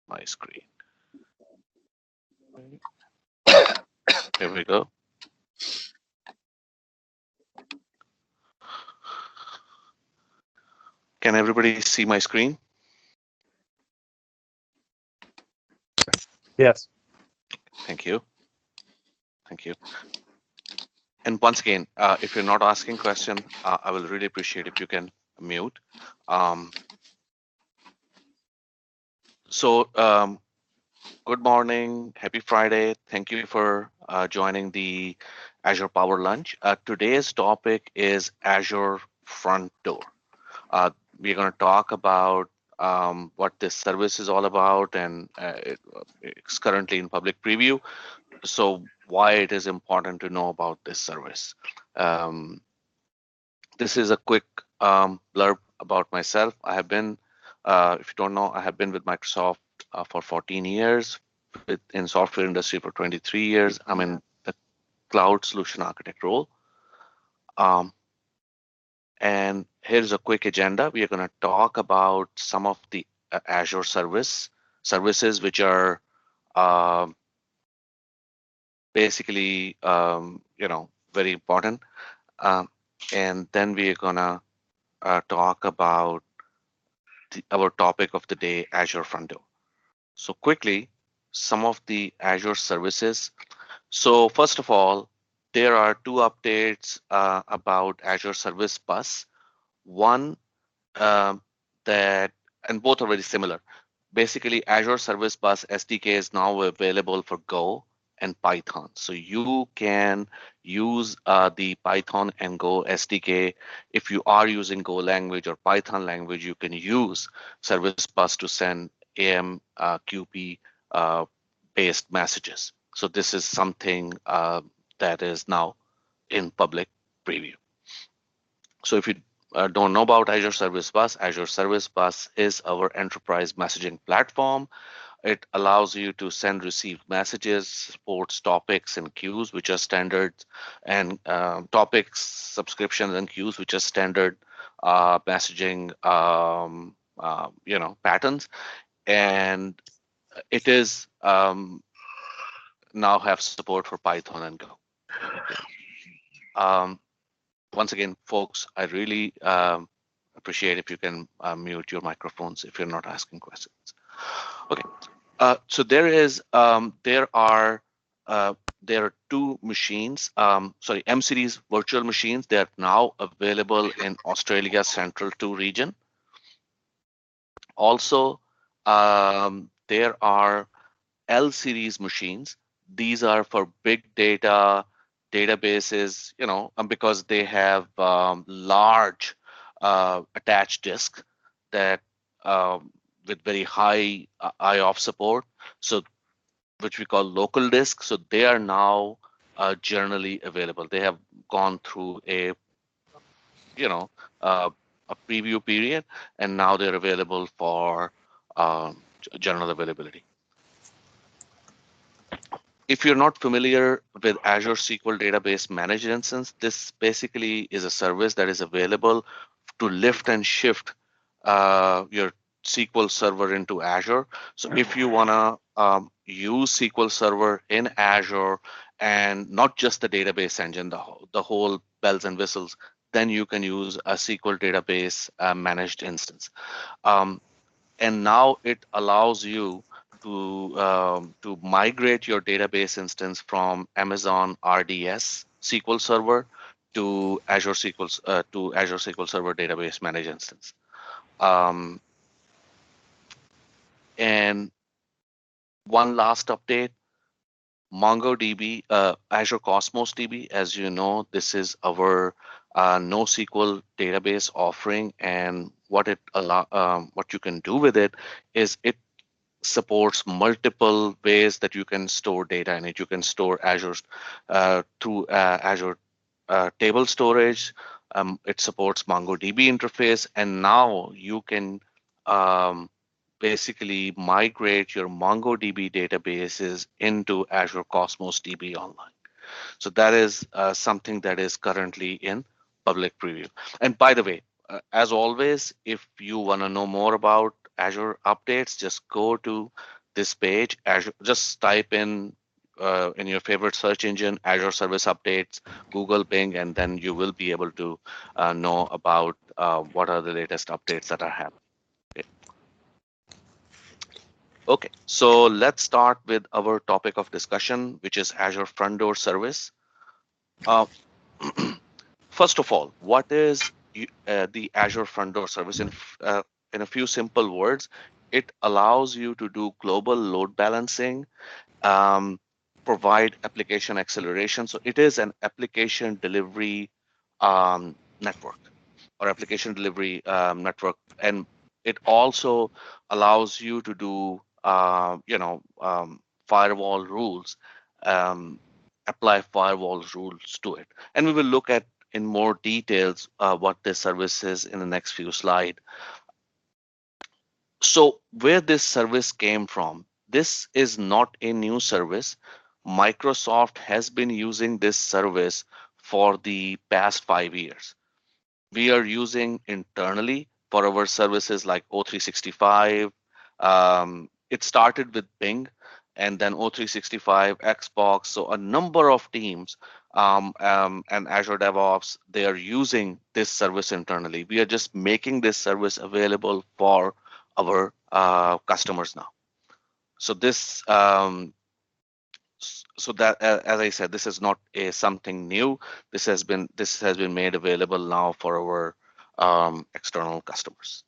my screen. Here we go. Can everybody see my screen? Yes. Thank you. Thank you. And once again, if you're not asking question, I will really appreciate if you can mute. So good morning, happy Friday. Thank you for joining the Azure Power Lunch. Today's topic is Azure Front Door. We're going to talk about what this service is all about, and it's currently in public preview. So why it is important to know about this service. Um, this is a quick blurb about myself. I have been, if you don't know, I have been with Microsoft for 14 years, in software industry for 23 years. I'm in the cloud solution architect role. And here's a quick agenda. We are going to talk about some of the Azure services, which are basically, very important. And then we are going to talk about our topic of the day, Azure Front Door. So quickly, some of the Azure services. So first of all, there are two updates about Azure Service Bus. One um, that, and both are very similar. Basically, Azure Service Bus SDK is now available for Go and Python. So you can use the Python and Go SDK. If you are using Go language or Python language, you can use Service Bus to send AMQP based messages. So this is something that is now in public preview. So if you don't know about Azure Service Bus is our enterprise messaging platform. It allows you to send, receive messages, supports topics and queues, which are standard, and topics, subscriptions, and queues, which are standard messaging, patterns. And it is now have support for Python and Go. Okay. Um, Once again, folks, I really appreciate if you can mute your microphones if you're not asking questions. Okay, so there are two machines, M series virtual machines. They are now available in Australia Central 2 region. Also, there are L series machines. These are for big data databases, because they have large attached disk that with very high IOPS support, so which we call local disk. So they are now generally available. They have gone through you know a preview period, and now they're available for general availability. If you're not familiar with Azure SQL Database Managed Instance, this basically is a service that is available to lift and shift your SQL Server into Azure. So if you want to use SQL Server in Azure and not just the database engine, the whole bells and whistles, then you can use a SQL Database Managed Instance. And now it allows you to migrate your database instance from Amazon RDS SQL Server to Azure SQL Server Database Managed Instance. And one last update: MongoDB, Azure Cosmos DB. As you know, this is our NoSQL database offering, and what you can do with it is it supports multiple ways that you can store data in it. You can store Azure through Azure table storage. It supports MongoDB interface, and now you can basically migrate your MongoDB databases into Azure Cosmos DB Online. So that is something that is currently in public preview. And by the way, as always, if you want to know more about Azure updates, just go to this page, Azure, just type in your favorite search engine, Azure Service Updates, Google Bing, and then you will be able to know about what are the latest updates that are happening. Okay. Okay, so let's start with our topic of discussion, which is Azure Front Door Service. Uh, First of all, what is the Azure Front Door Service? In a few simple words, it allows you to do global load balancing, um, provide application acceleration. So it is an application delivery network or application delivery network, and it also allows you to do firewall rules, um, apply firewall rules to it, and we will look at in more details what this service is in the next few slides. So where this service came from, this is not a new service. Microsoft has been using this service for the past 5 years. We are using internally for our services like O365. It started with Bing and then O365, Xbox. So a number of teams and Azure DevOps, they are using this service internally. We are just making this service available for our customers now. So so that as I said, this is not a something new. This has been made available now for our external customers.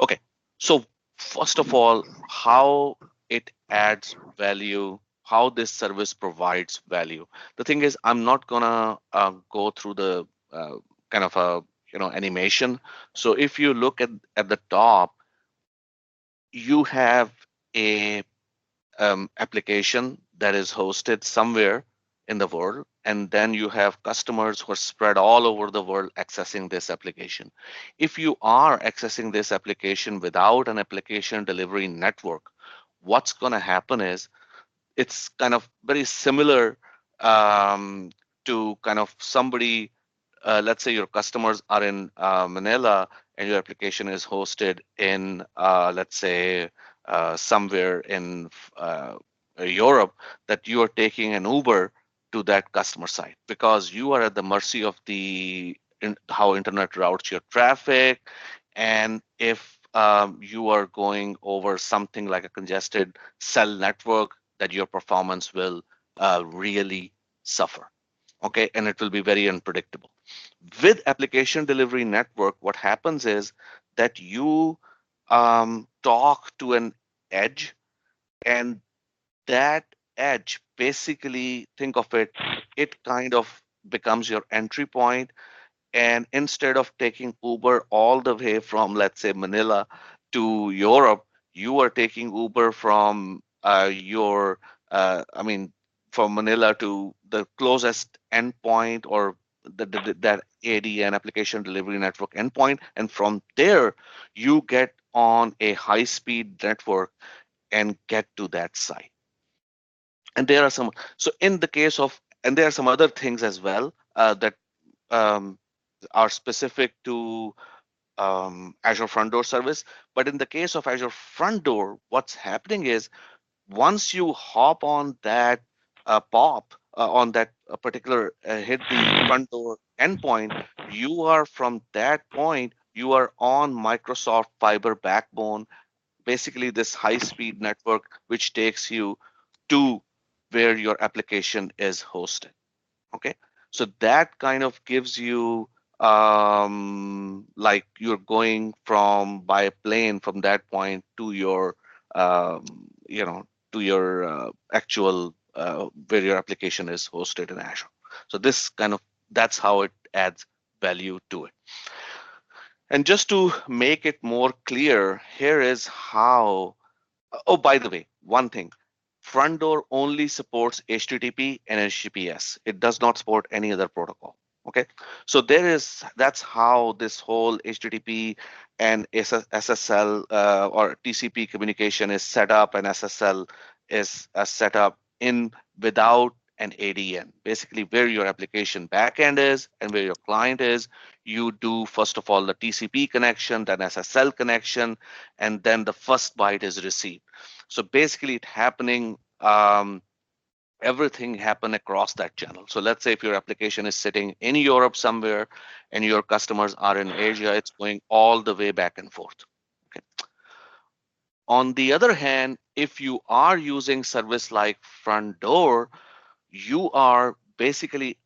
Okay, so first of all, how it adds value, how this service provides value. The thing is, I'm not gonna go through the kind of a animation. So if you look at the top, you have a application that is hosted somewhere in the world, and then you have customers who are spread all over the world accessing this application. If you are accessing this application without an application delivery network, what's going to happen is it's kind of very similar um, to kind of somebody, let's say your customers are in Manila and your application is hosted in, let's say, somewhere in Europe, that you are taking an Uber to that customer site because you are at the mercy of how internet routes your traffic. And if you are going over something like a congested cell network, that your performance will really suffer. Okay, and it will be very unpredictable. With application delivery network, what happens is that you talk to an edge, and that edge, basically think of it, it kind of becomes your entry point. And instead of taking Uber all the way from, let's say, Manila to Europe, you are taking Uber from I mean, from Manila to the closest endpoint, or that ADN, application delivery network endpoint. And from there, you get on a high speed network and get to that site. And there are some, so in the case of, and there are some other things as well that um, are specific to Azure Front Door Service. But in the case of Azure Front Door, what's happening is once you hop on that POP, on that particular hit the front door endpoint, you are from that point, you are on Microsoft Fiber backbone, basically this high-speed network which takes you to where your application is hosted. Okay, so that kind of gives you like you're going from by a plane from that point to your you know to your actual where your application is hosted in Azure. So this kind of, that's how it adds value to it. And just to make it more clear, here is how. Oh, by the way, one thing. Front door only supports HTTP and HTTPS. It does not support any other protocol. Okay, so that's how this whole HTTP and SSL or TCP communication is set up, and SSL is set up in without and ADN. Basically, where your application backend is and where your client is, you do first of all the TCP connection, then SSL connection, and then the first byte is received. So basically, it happening. Everything happen across that channel. So let's say if your application is sitting in Europe somewhere and your customers are in Asia, it's going all the way back and forth. Okay. On the other hand, if you are using service like Front Door, you are basically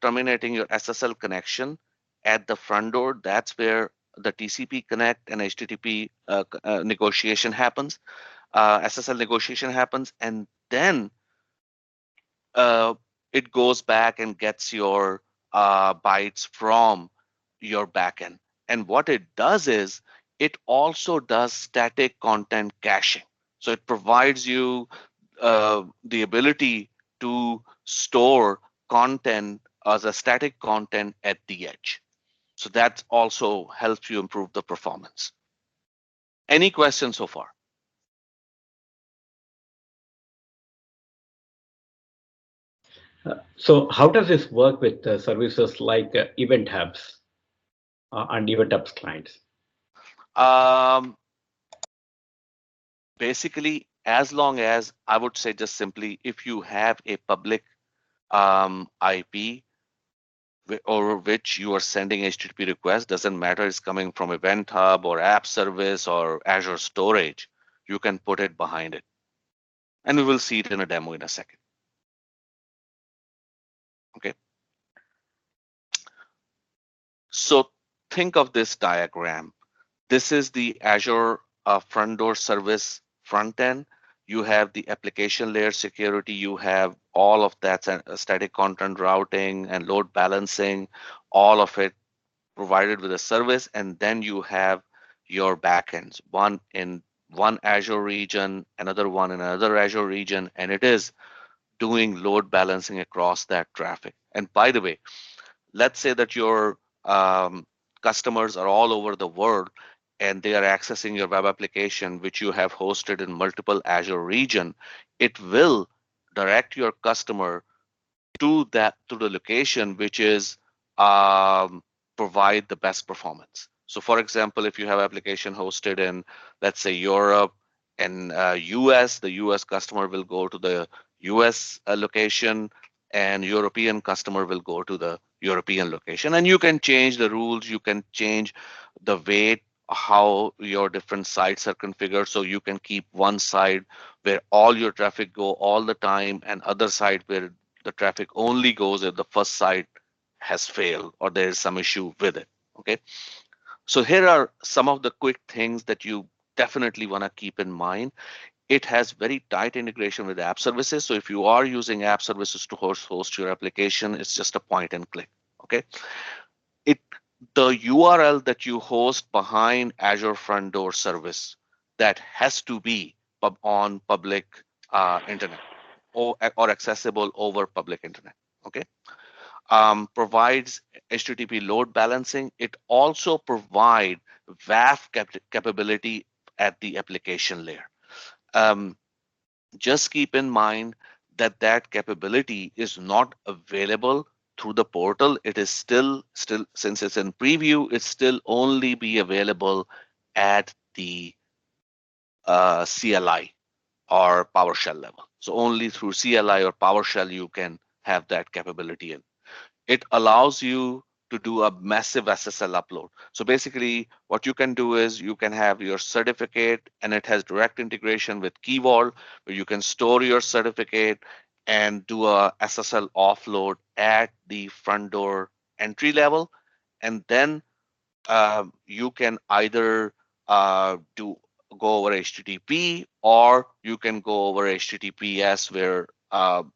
terminating your SSL connection at the front door. That's where the TCP connect and HTTP negotiation happens, SSL negotiation happens, and then uh, it goes back and gets your bytes from your backend. And what it does is it also does static content caching. So it provides you the ability to store content as a static content at the edge. So that also helps you improve the performance. Any questions so far? So how does this work with services like event hubs and event hubs clients? Um, Basically, as long as I would say just simply, if you have a public IP over which you are sending HTTP requests, doesn't matter it's coming from Event Hub or App Service or Azure Storage, you can put it behind it. And we will see it in a demo in a second. Okay. So think of this diagram. This is the Azure Front Door Service front end. You have the application layer security. You have all of that static content routing and load balancing, all of it provided with a service. And then you have your backends, one in one Azure region, another one in another Azure region, and it is doing load balancing across that traffic. And by the way, let's say that your customers are all over the world and they are accessing your web application which you have hosted in multiple Azure region. It will direct your customer to the location which is provide the best performance. So for example, if you have application hosted in, let's say, Europe and US, the US customer will go to the US location and European customer will go to the European location. And you can change the rules, you can change the way how your different sites are configured. So you can keep one side where all your traffic go all the time and other side where the traffic only goes if the first site has failed or there is some issue with it. Okay. So here are some of the quick things that you definitely want to keep in mind. It has very tight integration with app services. So if you are using app services to host your application, it's just a point and click. Okay. It the URL that you host behind Azure Front Door Service that has to be on public internet or accessible over public internet. Okay. Provides HTTP load balancing. It also provide WAF capability at the application layer. Um, just keep in mind that that capability is not available through the portal. It is still since it's in preview, it still only be available at the CLI or PowerShell level. So only through CLI or PowerShell you can have that capability in. It allows you to do a massive SSL upload. So basically what you can do is you can have your certificate and it has direct integration with Key Vault where you can store your certificate and do a SSL offload at the front door entry level. And then you can either do go over HTTP or you can go over HTTPS where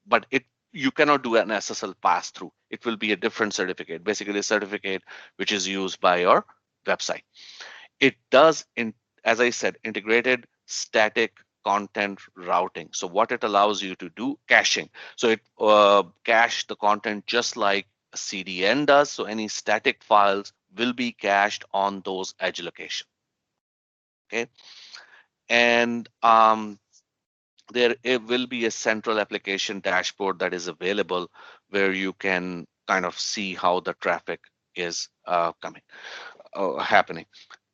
but it you cannot do an SSL pass through. It will be a different certificate, basically a certificate which is used by your website. It does, as I said, integrated static content routing. So what it allows you to do, caching. So it cache the content just like CDN does. So any static files will be cached on those edge locations. Okay, and there it will be a central application dashboard that is available where you can kind of see how the traffic is happening.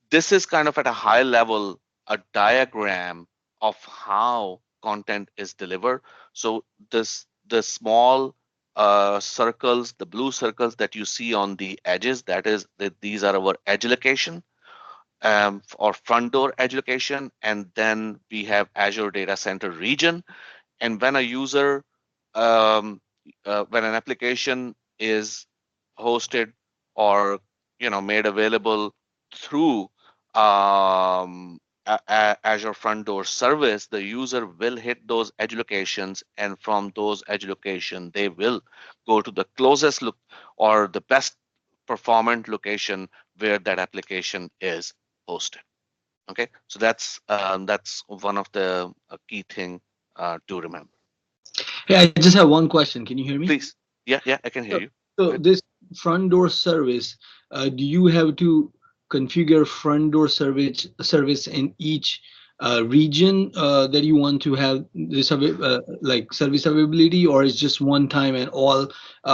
This is kind of at a high level, a diagram of how content is delivered. So the small circles, the blue circles that you see on the edges, these are our edge location, or front door edge location, and then we have Azure Data Center region. And when a user, um, when an application is hosted or made available through Azure Front Door Service, the user will hit those edge locations, and from those edge location, they will go to the closest look or the best performant location where that application is hosted. Okay, so that's one of the key thing to remember. Hey, I just have one question. Can you hear me? Please. Yeah, yeah, I can hear So, you. Go so ahead. this front door service, do you have to configure front door service in each region that you want to have this like service availability, or is just one time and all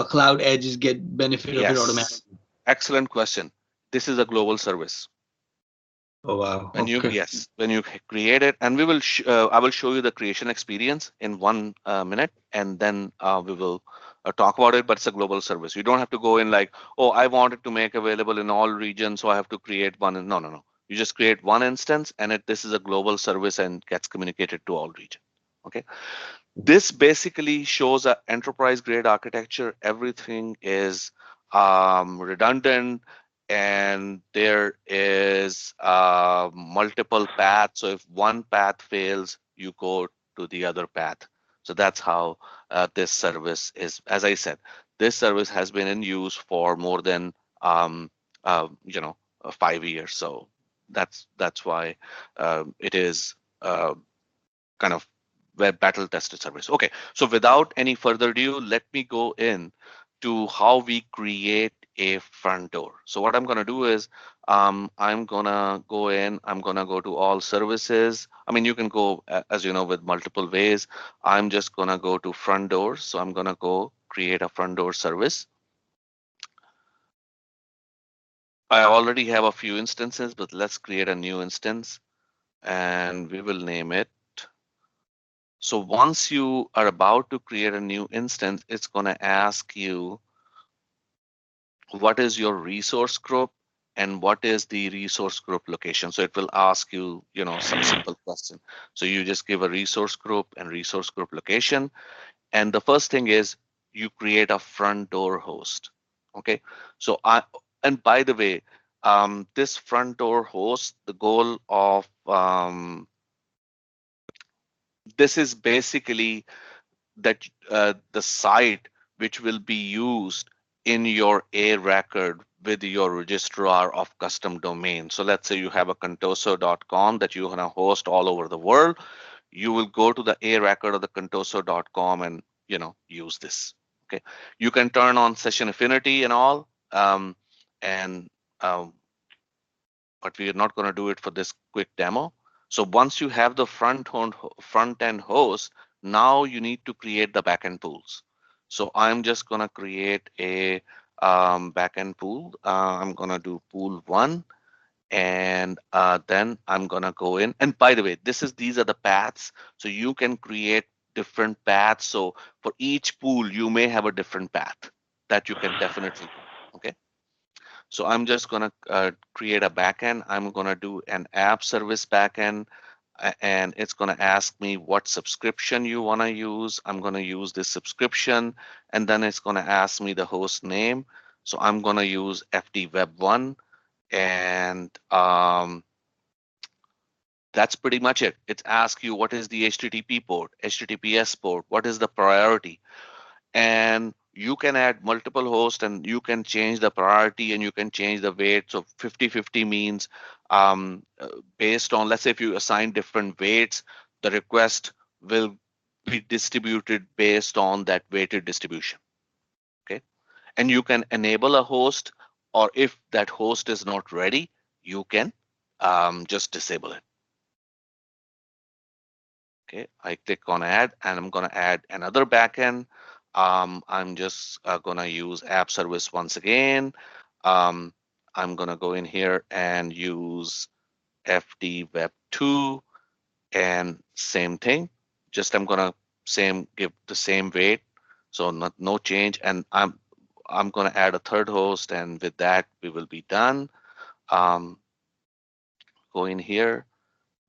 cloud edges get benefit of it Yes, automatically? excellent question. This is a global service. Oh wow. When you Okay. yes, when you create it, and I will show you the creation experience in 1 minute, and then we will talk about it. But it's a global service. You don't have to go in like, oh, I want it to make available in all regions, so I have to create one. No, no, no. You just create one instance, and this is a global service and gets communicated to all regions. Okay. This basically shows an enterprise grade architecture. Everything is redundant, and there is multiple paths. So if one path fails, you go to the other path. So that's how this service is. As I said, this service has been in use for more than um, 5 years. So that's why it is kind of web battle tested service. Okay, so without any further ado, let me go in to how we create a front door. So what I'm going to do is I'm going to go in, I'm going to go to all services. I mean, you can go, as you know, with multiple ways. I'm just going to go to front doors. So I'm going to go create a front door service. I already have a few instances, but let's create a new instance and we will name it. So once you are about to create a new instance, it's going to ask you what is your resource group and what is the resource group location. So it will ask you, some simple question. So you just give a resource group and resource group location. And the first thing is you create a front door host. Okay. And by the way, this front door host, the goal of this is basically that the site which will be used in your A record with your registrar of custom domain. So let's say you have a contoso.com that you're going to host all over the world. You will go to the A record of the contoso.com and use this. Okay. You can turn on session affinity and all. And but we are not going to do it for this quick demo. So once you have the front end host, now you need to create the backend pools. So I'm just going to create a backend pool. I'm going to do pool 1, and then I'm going to go in. And by the way, these are the paths. So you can create different paths. So for each pool, you may have a different path that you can definitely do. Okay. So I'm just going to create a backend. I'm going to do an app service backend, and it's going to ask me what subscription you want to use. I'm going to use this subscription, and then it's going to ask me the host name. So I'm going to use FD Web 1, and that's pretty much it. It asks you what is the HTTP port, HTTPS port, what is the priority, and you can add multiple hosts and you can change the priority and you can change the weight. So 50-50 means based on, let's say if you assign different weights, the request will be distributed based on that weighted distribution. Okay. And you can enable a host, or if that host is not ready, you can just disable it. Okay, I click on add, and I'm going to add another backend. I'm just going to use app service once again. Um, I'm going to go in here and use FD Web 2, and same thing. Just I'm going to give the same weight, so no change. And I'm going to add a third host, and with that we will be done. Go in here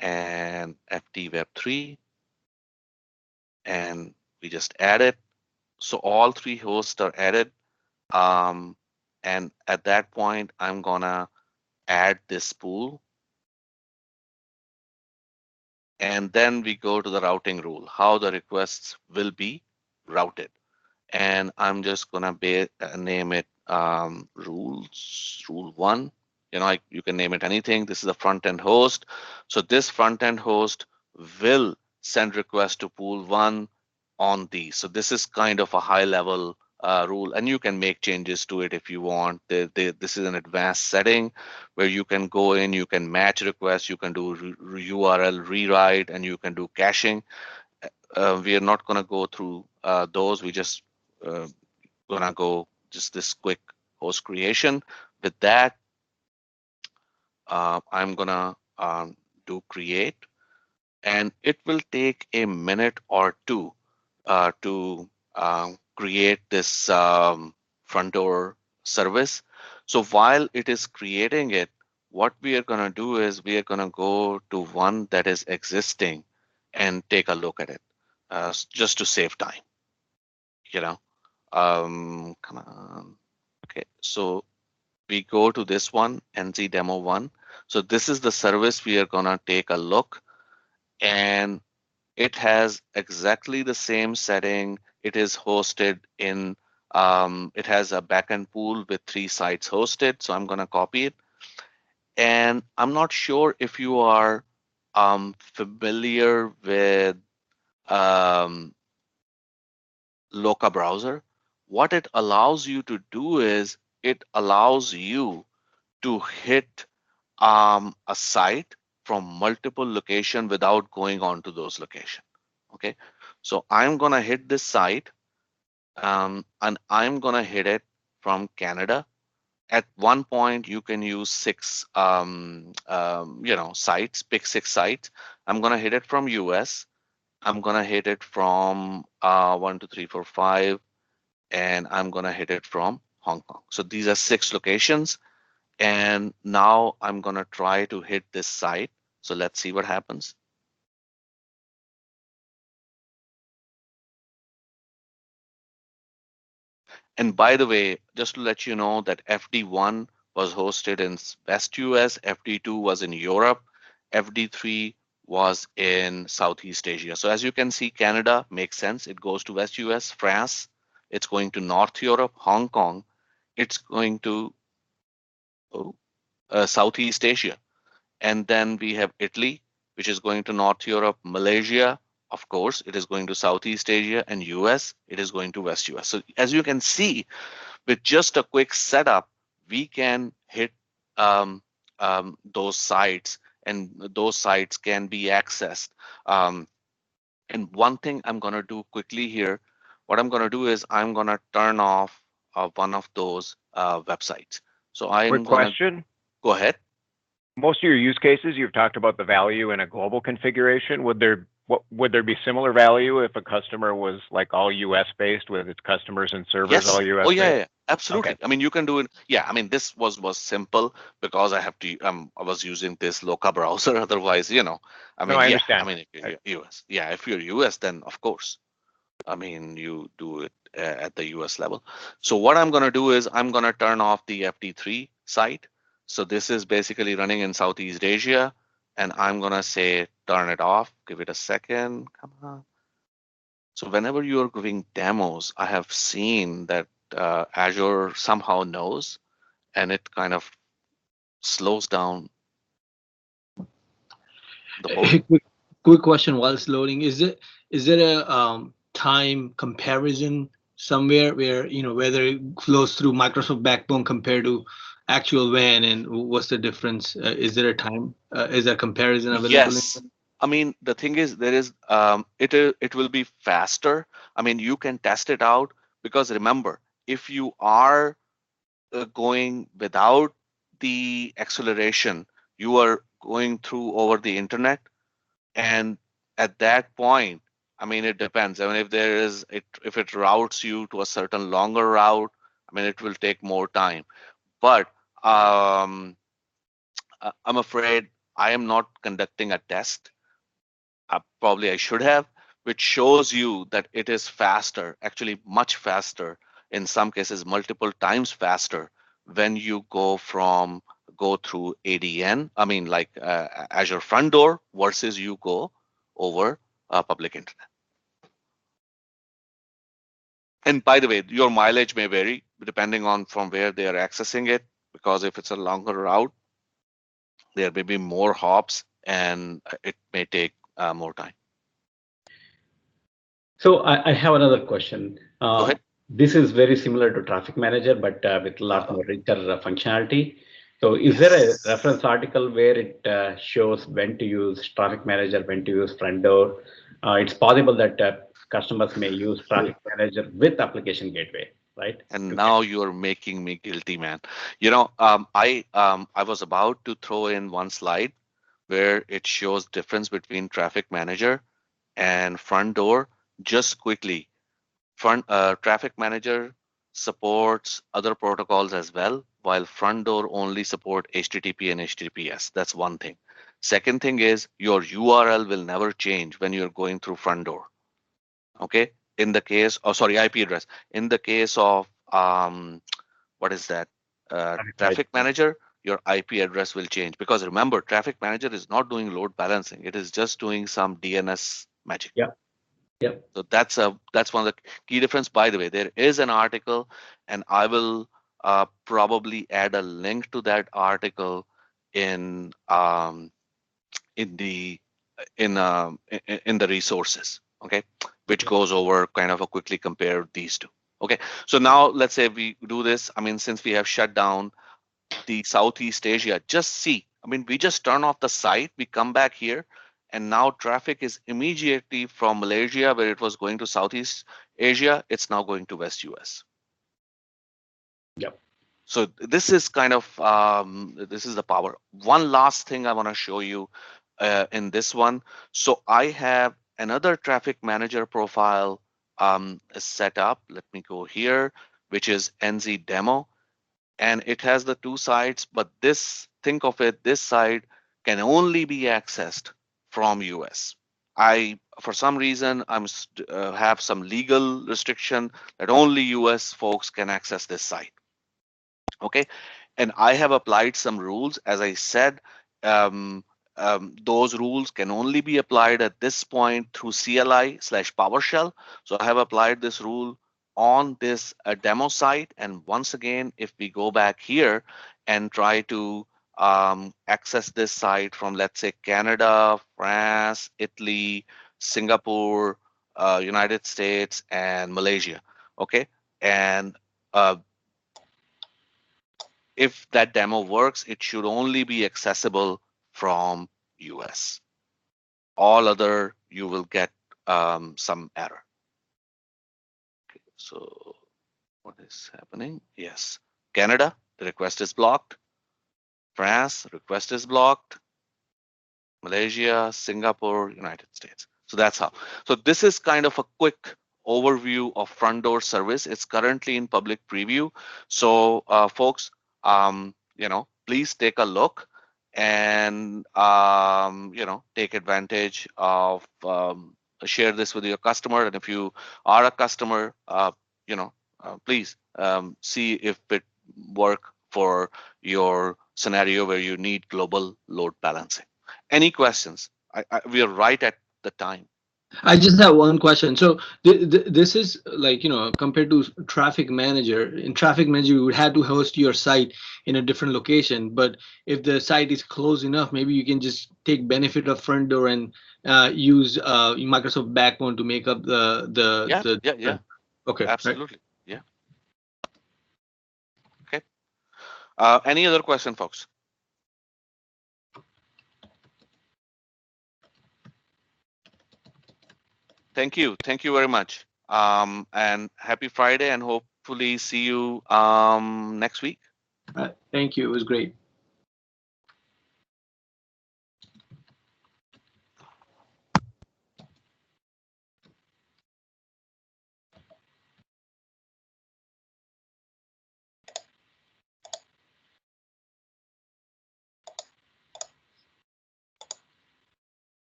and FD Web 3, and we just add it. So all three hosts are added. And at that point, I'm gonna add this pool. And then we go to the routing rule, how the requests will be routed. And I'm just gonna name it rule 1. You can name it anything. This is a front end host. So this front end host will send requests to pool 1 on these. So this is kind of a high level rule, and you can make changes to it if you want. This is an advanced setting where you can go in, you can match requests, you can do URL rewrite, and you can do caching. We are not going to go through those. We just gonna go just this quick host creation. With that, I'm gonna do create, and it will take a minute or two to create this front door service. So while it is creating it, what we are gonna do is we are gonna go to one that is existing and take a look at it, just to save time. Come on. Okay, so we go to this one, NZ demo 1. So this is the service we are gonna take a look, and it has exactly the same setting. It is hosted in, it has a backend pool with 3 sites hosted. So I'm gonna copy it. And I'm not sure if you are familiar with Loca browser. What it allows you to do is it allows you to hit a site from multiple location without going on to those location. Okay, so I'm gonna hit this site, and I'm gonna hit it from Canada. At one point, you can use 6 sites, pick 6 sites. I'm gonna hit it from US. I'm gonna hit it from 1, 2, 3, 4, 5, and I'm gonna hit it from Hong Kong. So these are 6 locations. And now I'm gonna try to hit this site. So let's see what happens. And by the way, just to let you know that FD1 was hosted in West US, FD2 was in Europe, FD3 was in Southeast Asia. So as you can see, Canada makes sense. It goes to West US, France, it's going to North Europe, Hong Kong, it's going to Southeast Asia. And then we have Italy, which is going to North Europe, Malaysia, of course, it is going to Southeast Asia, and US, it is going to West US. So as you can see, with just a quick setup, we can hit those sites, and those sites can be accessed. And one thing I'm going to do quickly here, what I'm going to do is I'm going to turn off one of those websites. So I'm Quick going to question. go ahead. Most of your use cases, you've talked about the value in a global configuration. Would there be similar value if a customer was like all US based with its customers and servers all US Oh based? yeah, absolutely. Okay. I mean, you can do it. Yeah, I mean, this was simple because I have to. I was using this Loca browser. Otherwise, I No, mean, I yeah. I understand. mean, if you're US, yeah, if you're US, then of course. I mean, you do it at the US level. So what I'm gonna do is I'm gonna turn off the FD3 site. So this is basically running in Southeast Asia, and I'm gonna say turn it off. Give it a second. Come on. So whenever you are giving demos, I have seen that Azure somehow knows, and it kind of slows down the whole. Quick question while it's loading. Is there a time comparison somewhere where whether it flows through Microsoft Backbone compared to actual WAN, and what's the difference? Is there a time? Is there a comparison available? Yes, I mean, the thing is, it will be faster. I mean, you can test it out because remember, if you are going without the acceleration, you are going through over the internet, and at that point, I mean, it depends. I mean, if it routes you to a certain longer route, I mean, it will take more time. But um, I'm afraid I am not conducting a test. Probably I should have, which shows you that it is faster, actually much faster, in some cases multiple times faster when you go through ADN. I mean, like Azure Front Door versus you go over public internet. And by the way, your mileage may vary depending on from where they are accessing it, because if it's a longer route, there may be more hops and it may take more time. So I have another question. Go ahead. This is very similar to Traffic Manager, but with a lot Uh, more richer functionality. So is there a yes. reference article where it shows when to use Traffic Manager, when to use Front Door? It's possible that customers may use Traffic Manager with Application Gateway, right? And To get- now you're making me guilty, man. I was about to throw in one slide where it shows difference between Traffic Manager and Front Door. Just quickly, Traffic Manager supports other protocols as well, while Front Door only support HTTP and HTTPS. That's one thing. Second thing is your URL will never change when you're going through Front Door. Okay. In the case, oh sorry, IP address. In the case of what is that? Traffic Manager. Traffic Manager, your IP address will change because remember, Traffic Manager is not doing load balancing. It is just doing some DNS magic. Yeah, yeah. So that's one of the key difference. By the way, there is an article, and I will probably add a link to that article in in the in the resources. Okay, which goes over kind of a quickly compare these two. Okay, so now let's say we do this. I mean, since we have shut down the Southeast Asia, just see. I mean, we just turn off the site, we come back here, and now traffic is immediately from Malaysia, where it was going to Southeast Asia, it's now going to West US. Yep. So this is kind of this is the power. One last thing I want to show you in this one. So I have another traffic manager profile set up. Let me go here, which is NZ demo, and it has the two sides. But this, think of it, this side can only be accessed from US. For some reason, have some legal restriction that only US folks can access this site. Okay, and I have applied some rules. As I said, those rules can only be applied at this point through CLI/PowerShell. So I have applied this rule on this demo site. And once again, if we go back here and try to access this site from, let's say, Canada, France, Italy, Singapore, United States, and Malaysia. Okay, and if that demo works, it should only be accessible from US. All other, you will get some error. Okay, so what is happening? Yes, Canada, the request is blocked. France, request is blocked. Malaysia, Singapore, United States. So that's how. So this is kind of a quick overview of Front Door Service. It's currently in public preview. So folks, please take a look and take advantage of share this with your customer. And if you are a customer, please see if it work for your scenario where you need global load balancing. Any questions? We are right at the time. I just have one question. So this is like, compared to Traffic Manager. In Traffic Manager, you would have to host your site in a different location. But if the site is close enough, maybe you can just take benefit of Front Door and use Microsoft Backbone to make up Yeah. Okay, right. Absolutely. Yeah. Okay. Any other question, folks? Thank you. Thank you very much. And happy Friday, and hopefully see you next week. Thank you. It was great.